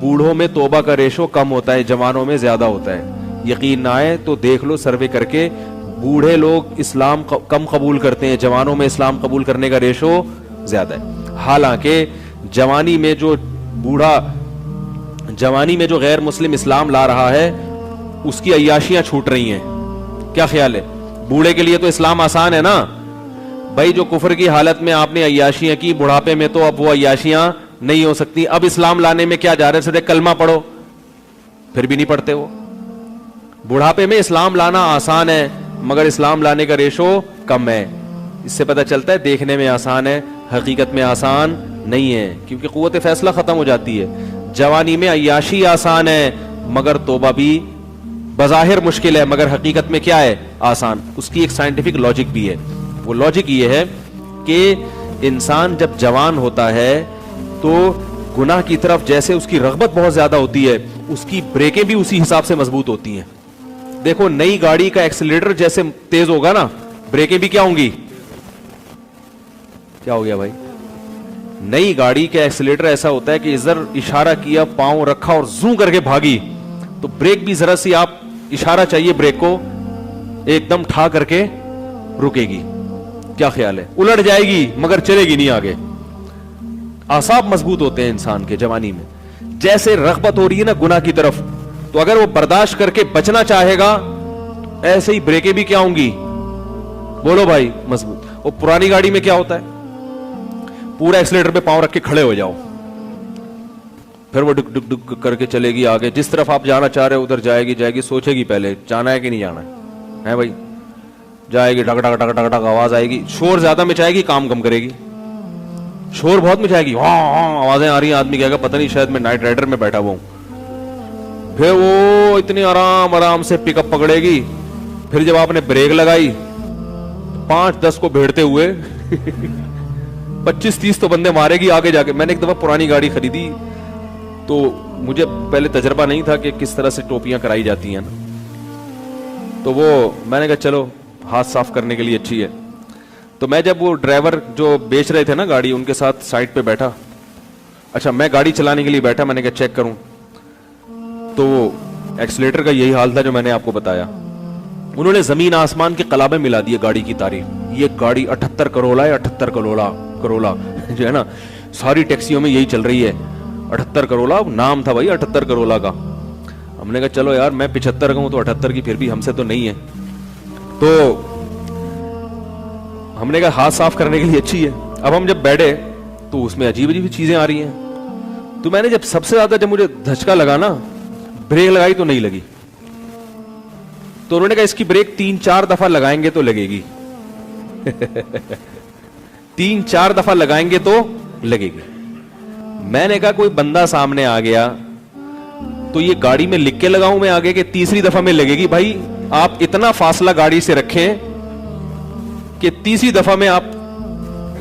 बूढ़ों में तौबा का रेशो कम होता है, जवानों में ज्यादा होता है। यकीन ना आए तो देख लो सर्वे करके, बूढ़े लोग इस्लाम कम कबूल करते हैं, जवानों में इस्लाम कबूल करने का रेशो ज्यादा है। हालांकि जवानी में जो गैर मुस्लिम इस्लाम ला रहा है उसकी अय्याशियां छूट रही हैं। क्या ख्याल है? बूढ़े के लिए तो इस्लाम आसान है ना भाई, जो कुफर की हालत में आपने अय्याशियां की, बुढ़ापे में तो अब वो अय्याशियां नहीं हो सकती। अब इस्लाम लाने में क्या जा रहे, सिर्फ कलमा पढ़ो, फिर भी नहीं पढ़ते वो। बुढ़ापे में इस्लाम लाना आसान है मगर इस्लाम लाने का रेशो कम है। इससे पता चलता है देखने में आसान है, हकीकत में आसान नहीं है, क्योंकि कुव्वत फैसला खत्म हो जाती है। जवानी में अय्याशी आसान है मगर तौबा भी बज़ाहिर मुश्किल है, मगर हकीकत में क्या है, आसान। उसकी एक साइंटिफिक लॉजिक भी है। वो लॉजिक ये है कि इंसान जब जवान होता है तो गुनाह की तरफ जैसे उसकी रग़बत बहुत ज्यादा होती है, उसकी ब्रेकें भी उसी हिसाब से मजबूत होती हैं। देखो, नई गाड़ी का एक्सीलरेटर जैसे तेज होगा ना, ब्रेकें भी क्या होंगी? क्या हो गया भाई? नई गाड़ी का एक्सीलरेटर ऐसा होता है कि इधर इशारा किया, पांव रखा और जू करके भागी, तो ब्रेक भी जरा सी आप इशारा चाहिए ब्रेक को, एकदम ठा करके रुकेगी। क्या ख्याल है? उलट जाएगी मगर चलेगी नहीं आगे। आसाब मजबूत होते हैं इंसान के जवानी में। जैसे रग़बत हो रही है ना गुनाह की तरफ, तो अगर वो बर्दाश्त करके बचना चाहेगा, ऐसे ही ब्रेकें भी क्या होंगी? बोलो भाई, मजबूत। और पुरानी गाड़ी में क्या होता है, पूरा एक्सीलेटर पे पांव रख के खड़े हो जाओ, फिर वो डुक डुक डुक करके चलेगी आगे। जिस तरफ आप जाना चाह रहे हो उधर जाएगी, सोचेगी पहले जाना है कि नहीं जाना है भाई, जाएगी, ढक ढक ढक ढक ढक आवाज आएगी, शोर ज्यादा मचाएगी, काम कम करेगी। शोर बहुत मचाएगी, हाँ आवाजें आ रही हैं, आदमी कहेगा पता नहीं शायद मैं नाइट राइडर में बैठा हुआ हूं। फिर वो इतनी आराम आराम से पिकअप पकड़ेगी। फिर जब आपने ब्रेक लगाई, 5-10 को भेड़ते हुए 25-30 तो बंदे मारेगी आगे जाके। मैंने एक दफा पुरानी गाड़ी खरीदी तो मुझे पहले तजर्बा नहीं था कि किस तरह से टोपियां कराई जाती हैं ना, तो वो मैंने कहा चलो हाथ साफ करने के लिए अच्छी है। तो मैं जब वो ड्राइवर जो बेच रहे थे ना गाड़ी, उनके साथ साइड पे बैठा, अच्छा मैं गाड़ी चलाने के लिए बैठा, मैंने कहा चेक करूं, तो एक्सीलेटर का यही हाल था जो मैंने आपको बताया। उन्होंने जमीन आसमान के कलाबे मिला दिए गाड़ी की तारीफ। ये गाड़ी 78 करोला है, 78 करोला जो है ना, सारी टैक्सियों में यही चल रही है, 78 करोला नाम था भाई, 78 करोला का। हमने कहा चलो यार, मैं 75 का हूं तो 78 की फिर भी हमसे तो नहीं है। तो हमने कहा हाथ साफ करने के लिए अच्छी है। अब हम जब बैठे तो उसमें अजीब अजीब चीजें आ रही हैं। तो मैंने जब सबसे ज्यादा जब मुझे धचका लगा ना, ब्रेक लगाई तो नहीं लगी। तो उन्होंने कहा इसकी ब्रेक 3-4 दफा लगाएंगे तो लगेगी 3-4 दफा लगाएंगे तो लगेगी। मैंने कहा कोई बंदा सामने आ गया तो ये गाड़ी में लिख के लगाऊं मैं आगे कि तीसरी दफा में लगेगी? भाई आप इतना फासला गाड़ी से रखें कि तीसरी दफा में आप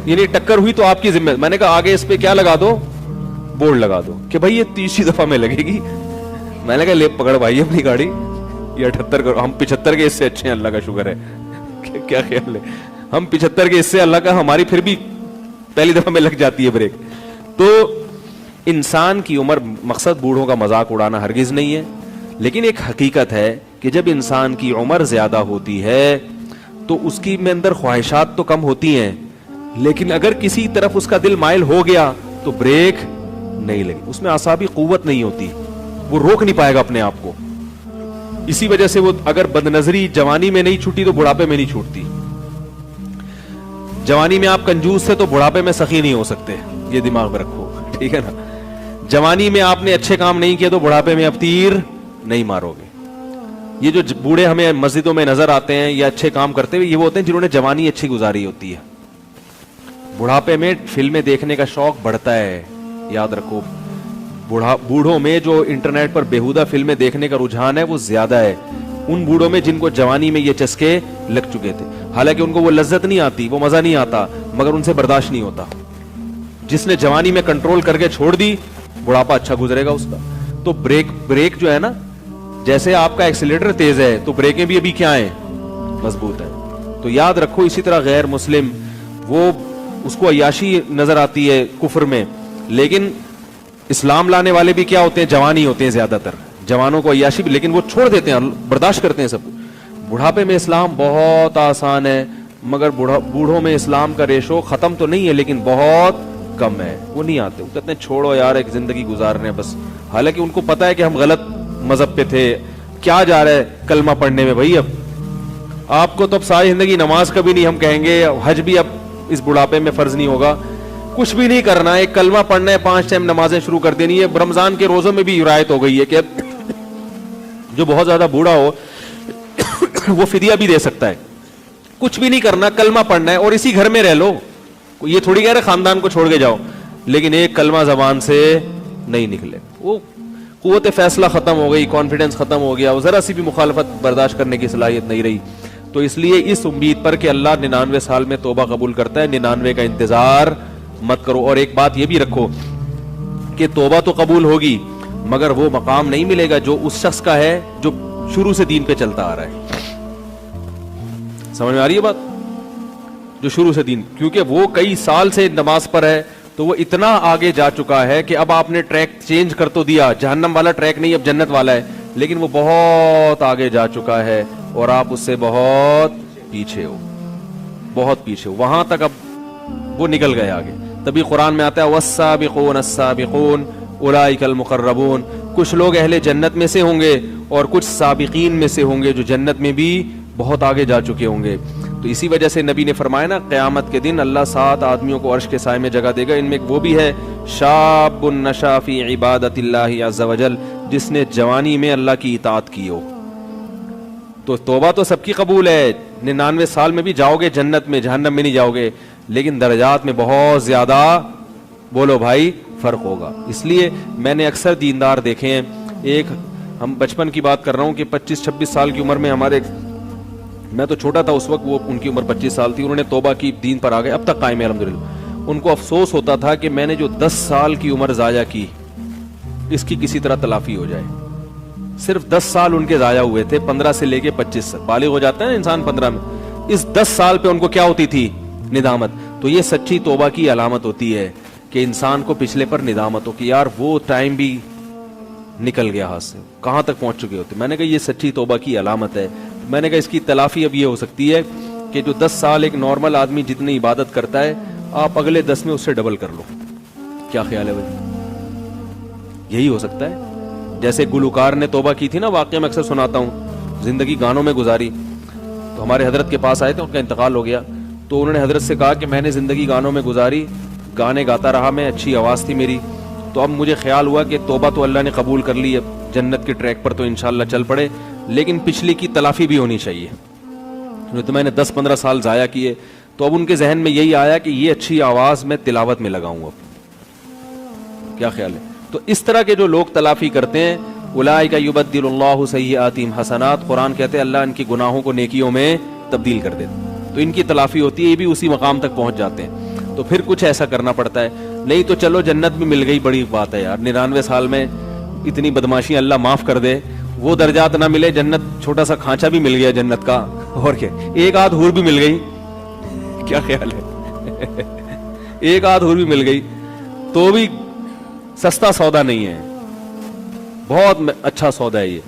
यानी टक्कर हुई तो आपकी जिम्मेदारी। मैंने कहा आगे इस पे क्या लगा दो, बोर्ड लगा दो कि भाई ये तीसरी दफा में लगेगी। मैंने कहा ले पकड़ भाई अपनी गाड़ी, ये 78 करो, हम 75 के इससे अच्छे हैं, अल्लाह का शुक्र है। क्या ख्याल है? हम 75 के इससे, अल्लाह का, हमारी फिर भी पहली दफा में लग जाती है ब्रेक। तो इंसान की उम्र, मकसद बूढ़ों का मजाक उड़ाना हरगिज नहीं है, लेकिन एक हकीकत है कि जब इंसान की उम्र ज्यादा होती है तो उसकी में अंदर ख्वाहिशात तो कम होती हैं, लेकिन अगर किसी तरफ उसका दिल माइल हो गया तो ब्रेक नहीं लगी, उसमें आसाबी कुव्वत नहीं होती, वो रोक नहीं पाएगा अपने आप को। इसी वजह से वो अगर बदनजरी जवानी में नहीं छूटी तो बुढ़ापे में नहीं छूटती। जवानी में आप कंजूस थे तो बुढ़ापे में सखी नहीं हो सकते, ये दिमाग में रखो, ठीक है ना। जवानी में आपने अच्छे काम नहीं किए तो बुढ़ापे में अब तीर नहीं मारोगे। ये जो बूढ़े हमें मस्जिदों में नजर आते हैं या अच्छे काम करते हुए, ये वो होते हैं जिन्होंने जवानी अच्छी गुजारी होती है। बुढ़ापे में फिल्में देखने का शौक बढ़ता है, याद रखो। बूढ़ों में जो इंटरनेट पर बेहुदा फिल्में देखने का रुझान है वो ज्यादा है उन बूढ़ों में जिनको जवानी में ये चस्के लग चुके थे। हालांकि उनको वो लज्जत नहीं आती, वो मजा नहीं आता, मगर उनसे बर्दाश्त नहीं होता। जिसने जवानी में कंट्रोल करके छोड़ दी, बुढ़ापा अच्छा गुजरेगा उसका। तो ब्रेक जो है ना, जैसे आपका एक्सीलरेटर तेज है तो ब्रेकें भी अभी क्या है, मजबूत है। तो याद रखो, इसी तरह गैर मुस्लिम वो उसको अय्याशी नजर आती है कुफ्र में, लेकिन اسلام لانے والے بھی کیا ہوتے ہیں؟ جوان ہی ہوتے ہیں زیادہ تر، جوانوں کو عیاشی بھی، لیکن وہ چھوڑ دیتے ہیں، برداشت کرتے ہیں سب۔ بڑھاپے میں اسلام بہت آسان ہے، مگر بوڑھوں میں اسلام کا ریشو ختم تو نہیں ہے لیکن بہت کم ہے، وہ نہیں آتے، وہ کہتے ہیں چھوڑو یار ایک زندگی گزار رہے ہیں بس، حالانکہ ان کو پتا ہے کہ ہم غلط مذہب پہ تھے، کیا جا رہا ہے کلمہ پڑھنے میں بھائی، اب آپ کو تو اب ساری زندگی نماز کبھی نہیں، ہم کہیں گے حج بھی اب اس بڑھاپے میں فرض نہیں ہوگا، کچھ بھی نہیں کرنا ہے، ایک کلمہ پڑھنا ہے، 5 ٹائم نمازیں شروع کر دینی ہے۔ رمضان کے روزوں میں بھی رعایت ہو گئی ہے کہ جو بہت زیادہ بوڑھا ہو وہ فدیہ بھی دے سکتا ہے، کچھ بھی نہیں کرنا، کلمہ پڑھنا ہے اور اسی گھر میں رہ لو، یہ تھوڑی کہہ رہے خاندان کو چھوڑ کے جاؤ، لیکن ایک کلمہ زبان سے نہیں نکلے، وہ قوت فیصلہ ختم ہو گئی، کانفیڈنس ختم ہو گیا، ذرا سی بھی مخالفت برداشت کرنے کی صلاحیت نہیں رہی۔ تو اس لیے اس امید پر کہ اللہ 99 سال میں توبہ قبول کرتا ہے، 99 کا انتظار مت کرو۔ اور ایک بات یہ بھی رکھو کہ توبہ تو قبول ہوگی مگر وہ مقام نہیں ملے گا جو اس شخص کا ہے جو شروع سے دین پہ چلتا آ رہا ہے۔ سمجھ میں آ رہی ہے بات؟ جو شروع سے دین، کیونکہ وہ کئی سال سے نماز پر ہے تو وہ اتنا آگے جا چکا ہے کہ اب آپ نے ٹریک چینج کر تو دیا، جہنم والا ٹریک نہیں اب جنت والا ہے، لیکن وہ بہت آگے جا چکا ہے اور آپ اس سے بہت پیچھے ہو، بہت پیچھے ہو، وہاں تک اب وہ نکل گئے آگے۔ تبھی قرآن میں آتا ہے والسابقون السابقون اولئک المقربون، کچھ لوگ اہل جنت میں سے ہوں گے اور کچھ سابقین میں سے ہوں گے جو جنت میں بھی بہت آگے جا چکے ہوں گے۔ تو اسی وجہ سے نبی نے فرمایا نا، قیامت کے دن اللہ 7 آدمیوں کو عرش کے سائے میں جگہ دے گا، ان میں وہ بھی ہے شاب نشا فی عبادت اللہ عز وجل، جس نے جوانی میں اللہ کی اطاعت کی ہو۔ تو توبہ تو سب کی قبول ہے، 99 سال میں بھی جاؤ گے جنت میں، جہنم میں نہیں جاؤ گے، لیکن درجات میں بہت زیادہ بولو بھائی فرق ہوگا۔ اس لیے میں نے اکثر دیندار دیکھے ہیں، ایک ہم بچپن کی بات کر رہا ہوں کہ 25-26 سال کی عمر میں ہمارے، میں تو چھوٹا تھا اس وقت، وہ ان کی عمر 25 سال تھی، انہوں نے توبہ کی، دین پر آ گئے، اب تک قائم ہے الحمدللہ۔ ان کو افسوس ہوتا تھا کہ میں نے جو 10 سال کی عمر ضائع کی، اس کی کسی طرح تلافی ہو جائے۔ صرف 10 سال ان کے ضائع ہوئے تھے، 15 سے لے کے 25 تک، بالغ ہو جاتا ہے انسان 15 میں، اس 10 سال پہ ان کو کیا ہوتی تھی؟ ندامت۔ تو یہ سچی توبہ کی علامت ہوتی ہے کہ انسان کو پچھلے پر ندامت ہو کہ یار وہ ٹائم بھی نکل گیا ہاتھ سے، کہاں تک پہنچ چکے ہوتے۔ میں نے کہا یہ سچی توبہ کی علامت ہے۔ میں نے کہا اس کی تلافی اب یہ ہو سکتی ہے کہ جو 10 سال ایک نارمل آدمی جتنی عبادت کرتا ہے، آپ اگلے 10 میں اس سے ڈبل کر لو۔ کیا خیال ہے بھائی؟ یہی ہو سکتا ہے۔ جیسے گلوکار نے توبہ کی تھی نا، واقعہ میں اکثر سناتا ہوں، زندگی گانوں میں گزاری، تو ہمارے حضرت کے پاس آئے تھے، ان کا انتقال ہو گیا، تو انہوں نے حضرت سے کہا کہ میں نے زندگی گانوں میں گزاری، گانے گاتا رہا میں، اچھی آواز تھی میری، تو اب مجھے خیال ہوا کہ توبہ تو اللہ نے قبول کر لی، اب جنت کے ٹریک پر تو انشاءاللہ چل پڑے، لیکن پچھلی کی تلافی بھی ہونی چاہیے۔ تو میں نے 10-15 سال ضائع کیے، تو اب ان کے ذہن میں یہی آیا کہ یہ اچھی آواز میں تلاوت میں لگاؤں اب۔ کیا خیال ہے؟ تو اس طرح کے جو لوگ تلافی کرتے ہیں، اولئک یبدل اللہ سیئاتہم حسنات، قرآن کہتے ہیں اللہ ان کی گناہوں کو نیکیوں میں تبدیل کر دیتا، تو ان کی تلافی ہوتی ہے، یہ بھی اسی مقام تک پہنچ جاتے ہیں۔ تو پھر کچھ ایسا کرنا پڑتا ہے، نہیں تو چلو جنت بھی مل گئی، بڑی بات ہے یار، 99 سال میں اتنی بدماشی اللہ معاف کر دے، وہ درجات نہ ملے، جنت چھوٹا سا کھانچا بھی مل گیا جنت کا، اور کیا، ایک آدھ حور بھی مل گئی، کیا خیال ہے؟ ایک آدھ حور بھی مل گئی تو بھی سستا سودا نہیں ہے، بہت اچھا سودا ہے یہ۔